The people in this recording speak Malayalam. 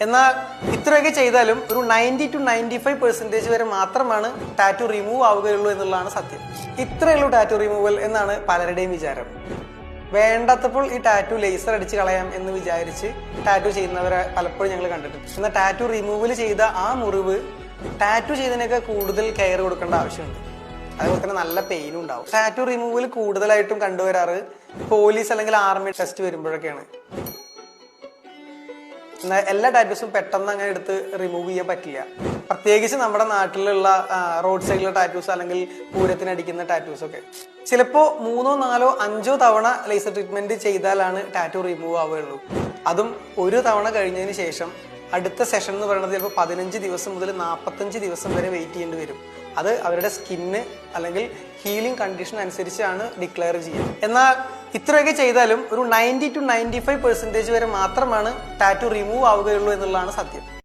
എന്നാൽ ഇത്രയൊക്കെ ചെയ്താലും ഒരു 90 to 95% വരെ മാത്രമാണ് ടാറ്റു റിമൂവ് ആവുകയുള്ളൂ എന്നുള്ളതാണ് സത്യം. ഇത്രയുള്ളൂ ടാറ്റു റിമൂവൽ എന്നാണ് പലരുടെയും വിചാരം. വേണ്ടാത്തപ്പോൾ ഈ ടാറ്റു ലേസർ അടിച്ച് കളയാം എന്ന് വിചാരിച്ച് ടാറ്റു ചെയ്യുന്നവരെ പലപ്പോഴും ഞങ്ങൾ കണ്ടിട്ടുണ്ട്. എന്നാൽ ടാറ്റു റിമൂവൽ ചെയ്ത ആ മുറിവ് ടാറ്റു ചെയ്തതിനൊക്കെ കൂടുതൽ കെയർ കൊടുക്കേണ്ട ആവശ്യമുണ്ട്. അതുപോലെ തന്നെ നല്ല പെയിനും ഉണ്ടാവും. ടാറ്റു റിമൂവൽ കൂടുതലായിട്ടും കണ്ടുവരാറ് പോലീസ് അല്ലെങ്കിൽ ആർമി ടെസ്റ്റ് വരുമ്പോഴൊക്കെയാണ്. എന്നാൽ എല്ലാ ടാറ്റൂസും പെട്ടെന്ന് അങ്ങനെ എടുത്ത് റിമൂവ് ചെയ്യാൻ പറ്റില്ല. പ്രത്യേകിച്ച് നമ്മുടെ നാട്ടിലുള്ള റോഡ് സൈഡിലുള്ള ടാറ്റൂസ് അല്ലെങ്കിൽ പൂരത്തിനടിക്കുന്ന ടാറ്റൂസ് ഒക്കെ ചിലപ്പോൾ 3, 4, 5 തവണ ലേസർ ട്രീറ്റ്മെന്റ് ചെയ്താലാണ് ടാറ്റു റിമൂവ് ആവുകയുള്ളൂ. അതും ഒരു തവണ കഴിഞ്ഞതിന് ശേഷം അടുത്ത സെഷൻ എന്ന് പറയുന്നത് ചിലപ്പോൾ 15 ദിവസം മുതൽ 45 ദിവസം വരെ വെയിറ്റ് ചെയ്യേണ്ടി വരും. അത് അവരുടെ സ്കിന്ന് അല്ലെങ്കിൽ ഹീലിംഗ് കണ്ടീഷൻ അനുസരിച്ചാണ് ഡിക്ലെയർ ചെയ്യുക. എന്നാൽ ഇത്രയൊക്കെ ചെയ്താലും ഒരു 90 to 95% വരെ മാത്രമാണ് ടാറ്റു റിമൂവ് ആവുകയുള്ളൂ എന്നുള്ളതാണ് സത്യം.